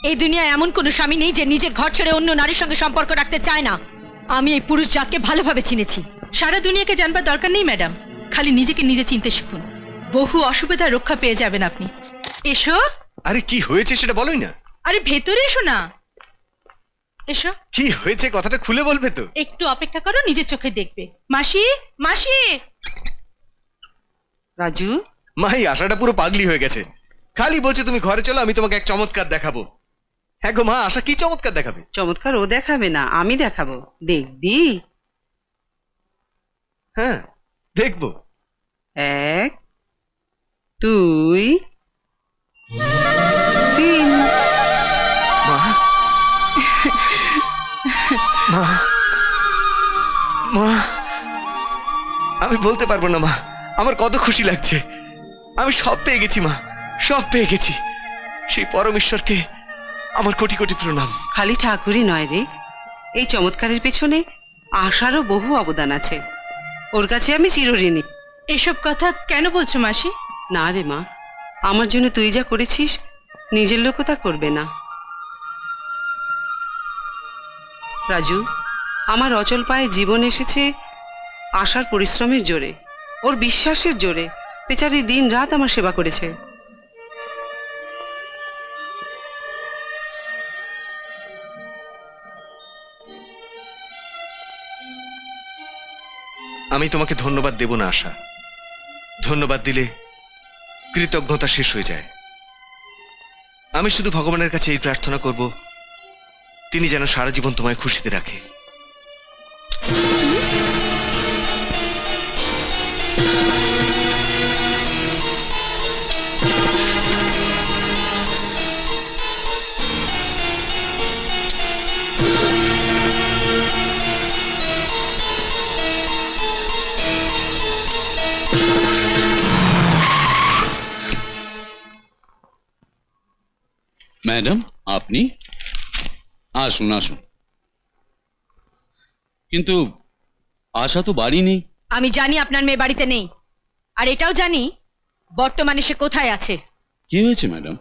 এই দুনিয়ায় এমন কোনো স্বামী নেই যে নিজের ঘর ছেড়ে অন্য নারীর সঙ্গে সম্পর্ক রাখতে চায় না। আমি এই পুরুষ জাতকে ভালোভাবে চিনেছি। সারা দুনিয়াকে জানবার দরকার নেই ম্যাডাম, খালি নিজেকে নিজে চিনতে শিখুন। বহু অসুবিধা রক্ষা পেয়ে যাবেন আপনি। এসো। আরে কি হয়েছে সেটা বলোই না। আরে ভেতরে এসো না। এসো। কি হয়েছে কথাটা খুলে বলবে তো? একটু অপেক্ষা করো, নিজের চোখে দেখবে। মাসি, মাসি। রাজু, মাই আশাটা পুরো পাগলি হয়ে গেছে, খালি বলছে তুমি ঘরে চলো, আমি তোমাকে এক চমৎকার দেখাবো। হ্যাঁ গো মা, আশা কি চমৎকার দেখাবে? চমৎকার ও দেখাবে না, আমি দেখাবো, দেখবি? হ্যাঁ দেখবো। 1 2 3। মা মা মা আমি বলতে পারবো না মা, আমার কত খুশি লাগছে। আমি সব পেয়ে গেছি মা, সব পেয়ে গেছি। সেই পরমেশ্বরকে আমার কোটি কোটি প্রণাম। খালি ঠাকুরই নয় রে, এই চমৎকারের পেছনে আশারও বহু অবদান আছে। ওর কাছে আমি চিরঋণী। এসব কথা কেন বলছো মাসি? না রে মা, আমার জন্য তুই যা করেছিস নিজের লোকও তা করবে না। রাজু, আমার অচল পায়ে জীবন এসেছে আশার পরিশ্রমের জোরে, ওর বিশ্বাসের জোরে। বেচারি দিন রাত আমার সেবা করেছে। আমি তোমাকে ধন্যবাদ দেব না আশা, ধন্যবাদ দিলে কৃতজ্ঞতা শেষ হয়ে যায়। আমি শুধু ভগবানের কাছে এই প্রার্থনা করব, তিনি যেন সারা জীবন তোমায় খুশিতে রাখে। ম্যাডাম, আপনি আসুন আসুন। কিন্তু আশা তো বাড়ি নেই। আমি জানি আপনার মেয়ে বাড়িতে নেই, আর এটাও জানি বর্তমানে সে কোথায় আছে। কি হয়েছে ম্যাডাম?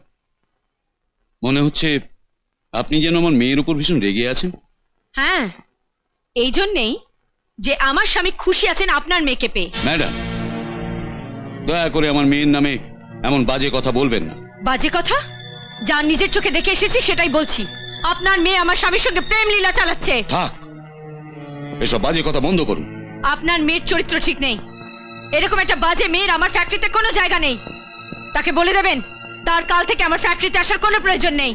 মনে হচ্ছে আপনি যেন আমার মেয়ের উপর ভীষণ রেগে আছেন। হ্যাঁ, এই জন্যেই যে আমার স্বামী খুশি আছেন আপনার মেয়েকে পেয়ে। ম্যাডাম, দয়া করে আমার মেয়ের নামে এমন বাজে কথা বলবেন না। বাজে কথা? যা নিজের চোখে দেখে এসেছি সেটাই বলছি। আপনার মেয়ে আমার স্বামীর সঙ্গে প্রেম লীলা চালাচ্ছে। থাক, এসব বাজে কথা বন্ধ করুন। আপনার মেয়ের চরিত্র ঠিক নেই। এরকম একটা বাজে মেয়ের আমার ফ্যাক্টরিতে কোনো জায়গা নেই। তাকে বলে দেবেন তার কাল থেকে আমার ফ্যাক্টরিতে আসার কোনো প্রয়োজন নেই।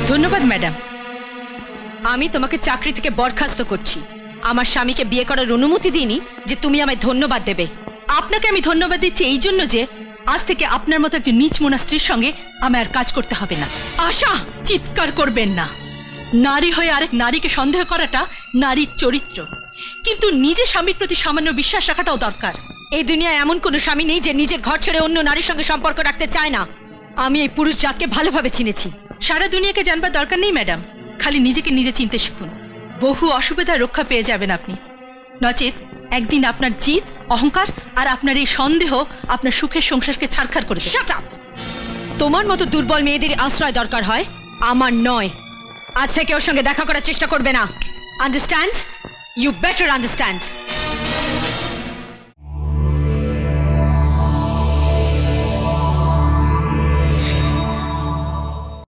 ধন্যবাদ ম্যাডাম। আমি তোমাকে চাকরি থেকে বরখাস্ত করছি। আমার স্বামীকে বিয়ে করার অনুমতি দিইনি যে তুমি আমায় ধন্যবাদ দেবে। আপনাকে আমি ধন্যবাদ দিচ্ছি এই জন্য যে আজ থেকে আপনার মতো একজন নিচ মোনা স্ত্রীর সঙ্গে আমার আর কাজ করতে হবে না। আশা, চিৎকার করবেন না। নারী হয়ে আরেক নারীকে সন্দেহ করাটা নারীর চরিত্র, কিন্তু নিজের স্বামীর প্রতি সামান্য বিশ্বাস রাখাটাও দরকার। এই দুনিয়ায় এমন কোনো স্বামী নেই যে নিজের ঘর ছেড়ে অন্য নারীর সঙ্গে সম্পর্ক রাখতে চায় না। আমি এই পুরুষ জাতকে ভালোভাবে চিনেছি। সারা দুনিয়াকে জানবার দরকার নেই ম্যাডাম, খালি নিজেকে নিজে চিনতে শিখুন। বহু অসুবিধা রক্ষা পেয়ে যাবেন আপনি। নচেত একদিন আপনার জিদ, অহংকার আর আপনার এই সন্দেহ আপনার সুখের সংসারকে ছারখার করে দেবে। Shut up! তোমার মতো দুর্বল মেয়েদের আশ্রয় দরকার হয়, আমার নয়। আজ থেকে ওর সঙ্গে দেখা করার চেষ্টা করবে না। আন্ডারস্ট্যান্ড? You better understand.